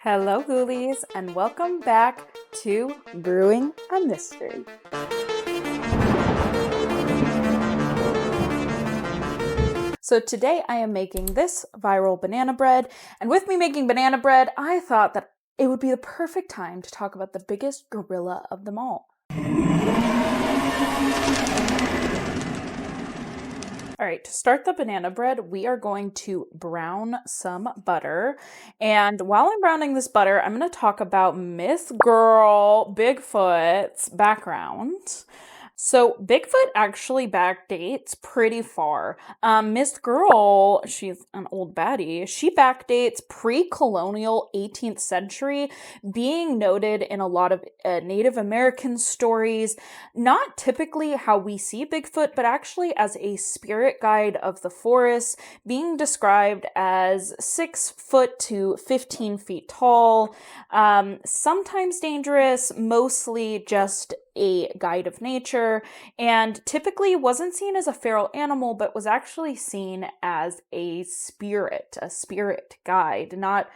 Hello, Ghoulies, and welcome back to Brewing a Mystery. So today I am making this viral banana bread, and with me making banana bread, I thought that it would be the perfect time to talk about the biggest gorilla of them all. All right, to start the banana bread, we are going to brown some butter. And while I'm browning this butter, I'm going to talk about Miss Girl Bigfoot's background. So Bigfoot actually backdates pretty far. Miss Girl, she's an old baddie. She backdates pre-colonial 18th century, being noted in a lot of Native American stories. Not typically how we see Bigfoot, but actually as a spirit guide of the forest, being described as 6 foot to 15 feet tall, sometimes dangerous, mostly just a guide of nature, and typically wasn't seen as a feral animal, but was actually seen as a spirit guide, not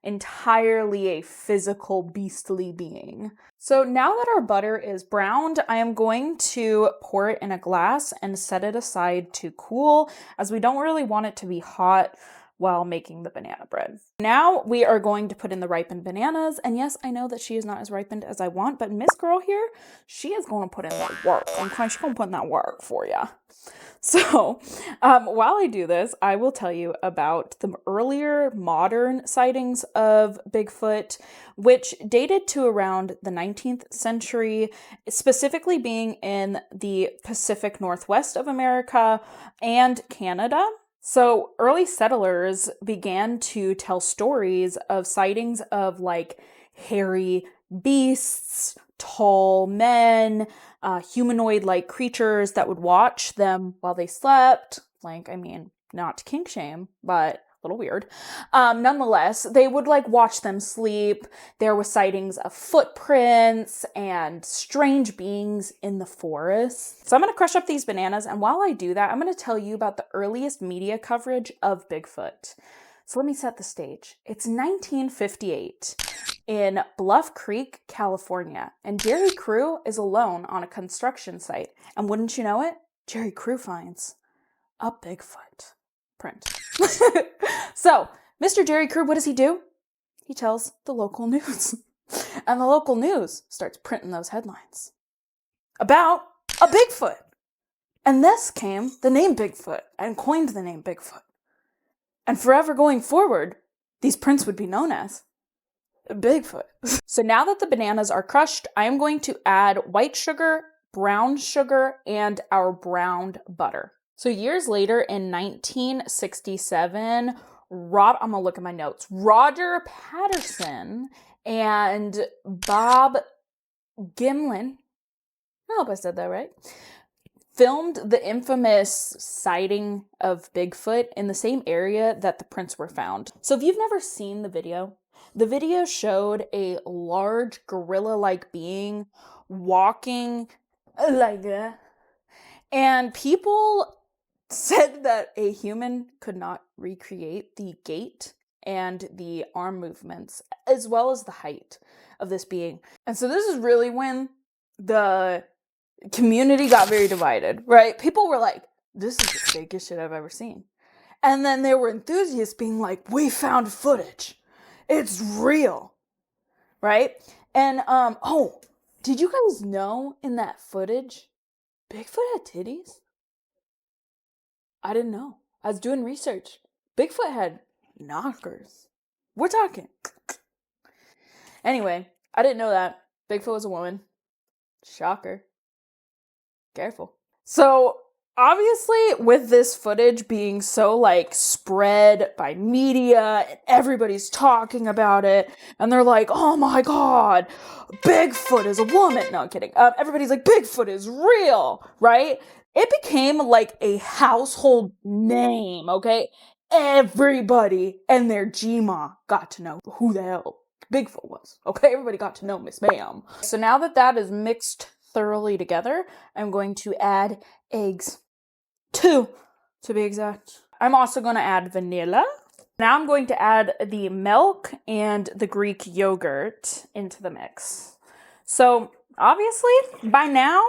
entirely a physical beastly being. So now that our butter is browned, I am going to pour it in a glass and set it aside to cool, as we don't really want it to be hot while making the banana bread. Now we are going to put in the ripened bananas, and yes, I know that she is not as ripened as I want, but Miss Girl here, she is going to put in the work. She's going to put in that work for you. So, while I do this, I will tell you about the earlier modern sightings of Bigfoot, which dated to around the 19th century, specifically being in the Pacific Northwest of America and Canada. So early settlers began to tell stories of sightings of like hairy beasts, tall men, humanoid-like creatures that would watch them while they slept. Not to kink shame, but a little weird. Nonetheless, they would watch them sleep. There were sightings of footprints and strange beings in the forest. So I'm going to crush up these bananas, and while I do that, I'm going to tell you about the earliest media coverage of Bigfoot. So let me set the stage. It's 1958 in Bluff Creek, California, and Jerry Crew is alone on a construction site. And wouldn't you know it, Jerry Crew finds a Bigfoot print. So, Mr. Jerry Crew, what does he do? He tells the local news. And the local news starts printing those headlines about a Bigfoot. And thus came the name Bigfoot and coined the name Bigfoot. And forever going forward, these prints would be known as Bigfoot. So now that the bananas are crushed, I am going to add white sugar, brown sugar, and our browned butter. So years later in 1967, I'm gonna look at my notes. Roger Patterson and Bob Gimlin, I hope I said that right, filmed the infamous sighting of Bigfoot in the same area that the prints were found. So if you've never seen the video showed a large gorilla-like being walking like that. And people said that a human could not recreate the gait and the arm movements, as well as the height of this being. And so this is really when the community got very divided, right? People were like, this is the fakest shit I've ever seen. And then there were enthusiasts being like, we found footage. It's real, right? And, did you guys know in that footage, Bigfoot had titties? I didn't know. I was doing research. Bigfoot had knockers. We're talking. Anyway, I didn't know that. Bigfoot was a woman. Shocker. Careful. So, obviously, with this footage being so, spread by media, and everybody's talking about it, and they're like, oh my god, Bigfoot is a woman. No, I'm kidding. Everybody's like, Bigfoot is real, right? It became like a household name, okay? Everybody and their Gma got to know who the hell Bigfoot was, okay? Everybody got to know Miss Bam. So now that is mixed thoroughly together, I'm going to add eggs. 2, to be exact. I'm also going to add vanilla Now I'm going to add the milk and the Greek yogurt into the mix. So obviously by now,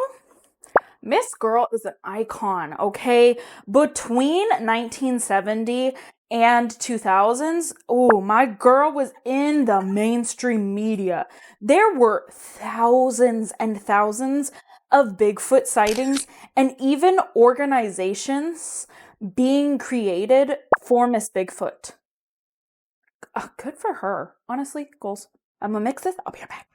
Miss Girl is an icon, okay? Between 1970 and 2000s, oh, my girl was in the mainstream media. There were thousands and thousands of Bigfoot sightings and even organizations being created for Miss Bigfoot. Good for her. Honestly, goals. I'm gonna mix this. I'll be right back.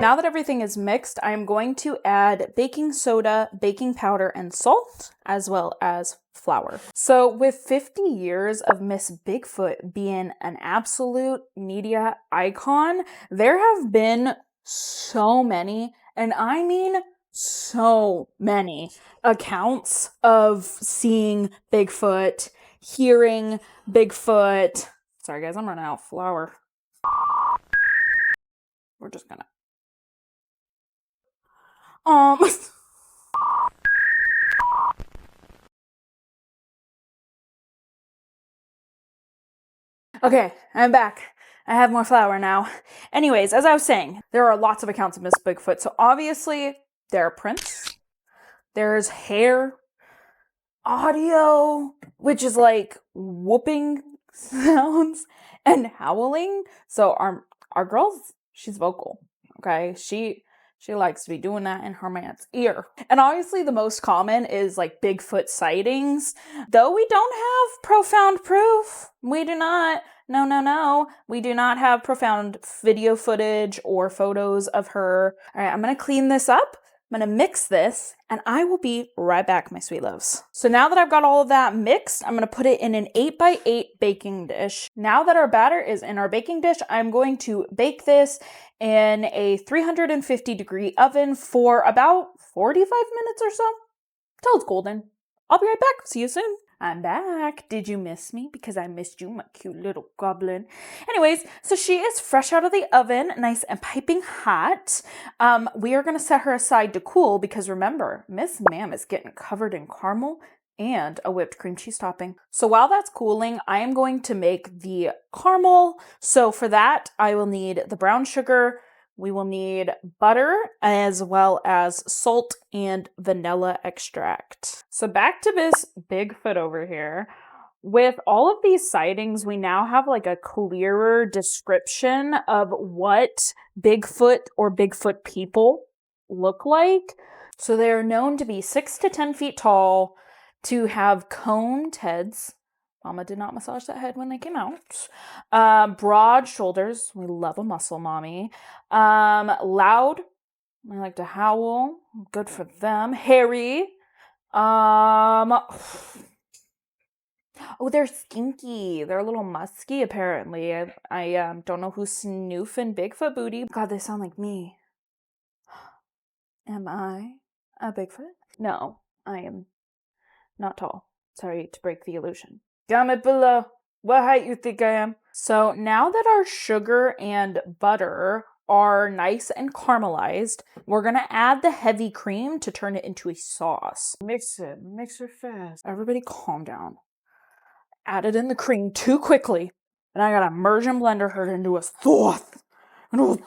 Now that everything is mixed, I'm going to add baking soda, baking powder, and salt, as well as flour. So with 50 years of Miss Bigfoot being an absolute media icon, there have been so many, and I mean so many accounts of seeing Bigfoot, hearing Bigfoot. Sorry guys, I'm running out of flour. We're just gonna Okay, I'm back. I have more flour now. Anyways, as I was saying, there are lots of accounts of Miss Bigfoot. So obviously, there are prints, there's hair, audio, which is like whooping sounds and howling. So our girl's, she's vocal. Okay, she likes to be doing that in her man's ear. And obviously the most common is like Bigfoot sightings. Though we don't have profound proof, we do not. No. We do not have profound video footage or photos of her. All right, I'm gonna clean this up. I'm gonna mix this and I will be right back, my sweet loves. So now that I've got all of that mixed, I'm gonna put it in an 8x8 baking dish. Now that our batter is in our baking dish, I'm going to bake this in a 350-degree oven for about 45 minutes or so, till it's golden. I'll be right back. See you soon. I'm back. Did you miss me? Because I missed you, my cute little goblin. Anyways, so she is fresh out of the oven, nice and piping hot. We are going to set her aside to cool because remember, Miss Ma'am is getting covered in caramel and a whipped cream cheese topping. So while that's cooling, I am going to make the caramel. So for that, I will need the brown sugar. We will need butter as well as salt and vanilla extract. So back to Miss Bigfoot over here. With all of these sightings, we now have like a clearer description of what Bigfoot or Bigfoot people look like. So they are known to be 6 to 10 feet tall, to have coned heads. Mama did not massage that head when they came out. Broad shoulders. We love a muscle mommy. Loud. I like to howl. Good for them. Hairy. Oh, they're stinky. They're a little musky, apparently. I don't know who's snoofing Bigfoot booty. God, they sound like me. Am I a Bigfoot? No, I am not tall. Sorry to break the illusion. Comment below what height you think I am. So now that our sugar and butter are nice and caramelized, we're gonna add the heavy cream to turn it into a sauce. Mix it fast. Everybody calm down. Added in the cream too quickly, and I gotta merge and blender her into a sauce. Oh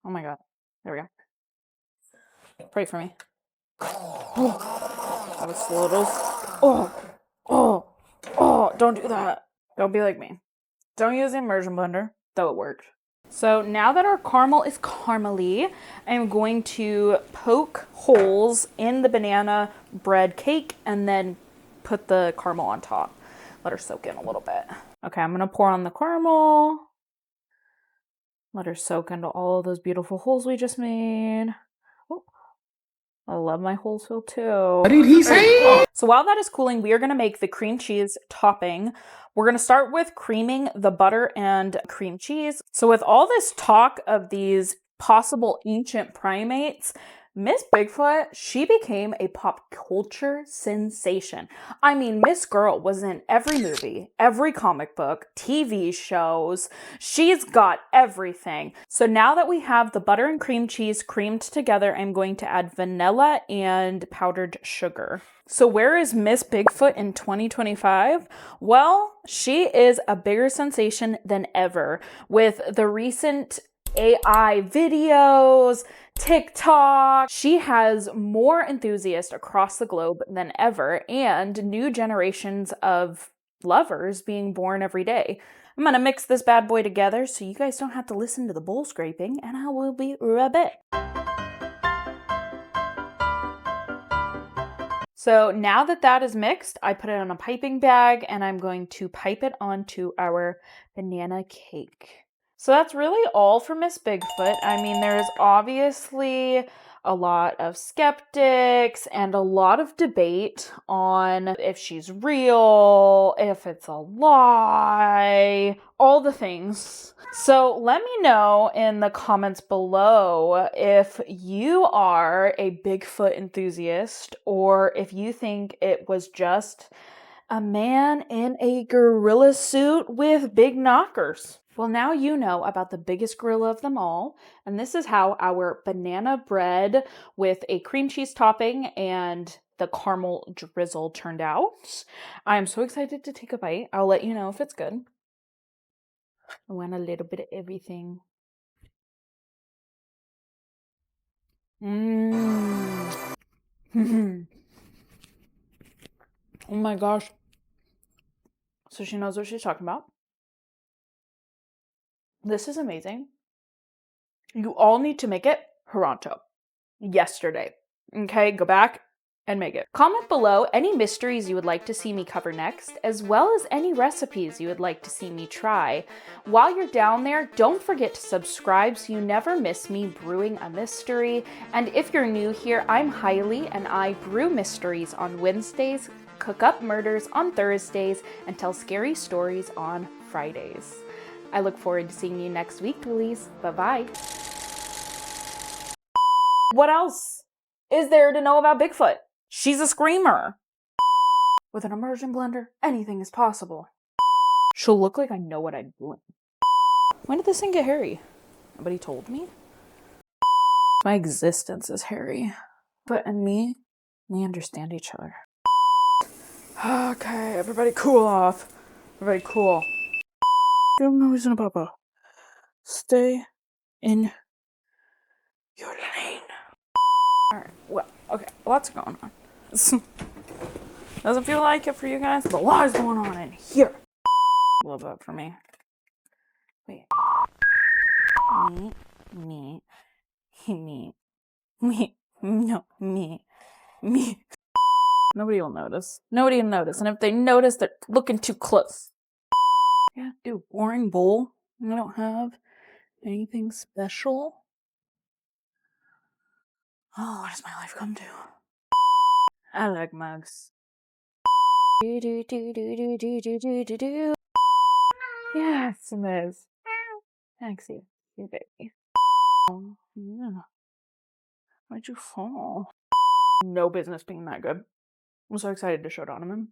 my god. There we go. Pray for me. Oh, that was slow. Oh, don't do that. Don't be like me. Don't use the immersion blender, though it worked. So now that our caramel is caramely, I'm going to poke holes in the banana bread cake and then put the caramel on top. Let her soak in a little bit. Okay, I'm gonna pour on the caramel. Let her soak into all of those beautiful holes we just made. Oh, I love my holes filled too. What did he say? So while that is cooling, we are gonna make the cream cheese topping. We're gonna start with creaming the butter and cream cheese. So with all this talk of these possible ancient primates, Miss Bigfoot, she became a pop culture sensation. I mean, Miss Girl was in every movie, every comic book, TV shows. She's got everything. So now that we have the butter and cream cheese creamed together, I'm going to add vanilla and powdered sugar. So where is Miss Bigfoot in 2025? Well, she is a bigger sensation than ever with the recent AI videos, TikTok. She has more enthusiasts across the globe than ever, and new generations of lovers being born every day. I'm gonna mix this bad boy together so you guys don't have to listen to the bowl scraping, and I will be right back. So now that that is mixed, I put it on a piping bag and I'm going to pipe it onto our banana cake. So that's really all for Miss Bigfoot. I mean, there's obviously a lot of skeptics and a lot of debate on if she's real, if it's a lie, all the things. So let me know in the comments below if you are a Bigfoot enthusiast or if you think it was just a man in a gorilla suit with big knockers. Well, now you know about the biggest gorilla of them all, and this is how our banana bread with a cream cheese topping and the caramel drizzle turned out. I am so excited to take a bite. I'll let you know if it's good. I want a little bit of everything. Mmm. Oh my gosh. So she knows what she's talking about. This is amazing. You all need to make it pronto. Yesterday. Okay, go back and make it. Comment below any mysteries you would like to see me cover next, as well as any recipes you would like to see me try. While you're down there, don't forget to subscribe so you never miss me brewing a mystery. And if you're new here, I'm Hailey and I brew mysteries on Wednesdays, cook up murders on Thursdays, and tell scary stories on Fridays. I look forward to seeing you next week, Ghoulies. Bye-bye. What else is there to know about Bigfoot? She's a screamer. With an immersion blender, anything is possible. She'll look like I know what I'm doing. When did this thing get hairy? Nobody told me. My existence is hairy. But and me, we understand each other. Okay, everybody cool off. Everybody cool. Give him no reason to papa. Stay in your lane. Alright, well, okay, lots going on. Doesn't feel like it for you guys, but a lot is going on in here. Love that for me. Wait. Me. No, me. Nobody will notice. Nobody will notice. And if they notice, they're looking too close. Yeah, do boring bowl. I don't have anything special. Oh, what does my life come to? I like mugs. Yes, it is. Thanks, you baby. Yeah. Why'd you fall? No business being that good. I'm so excited to show Donovan.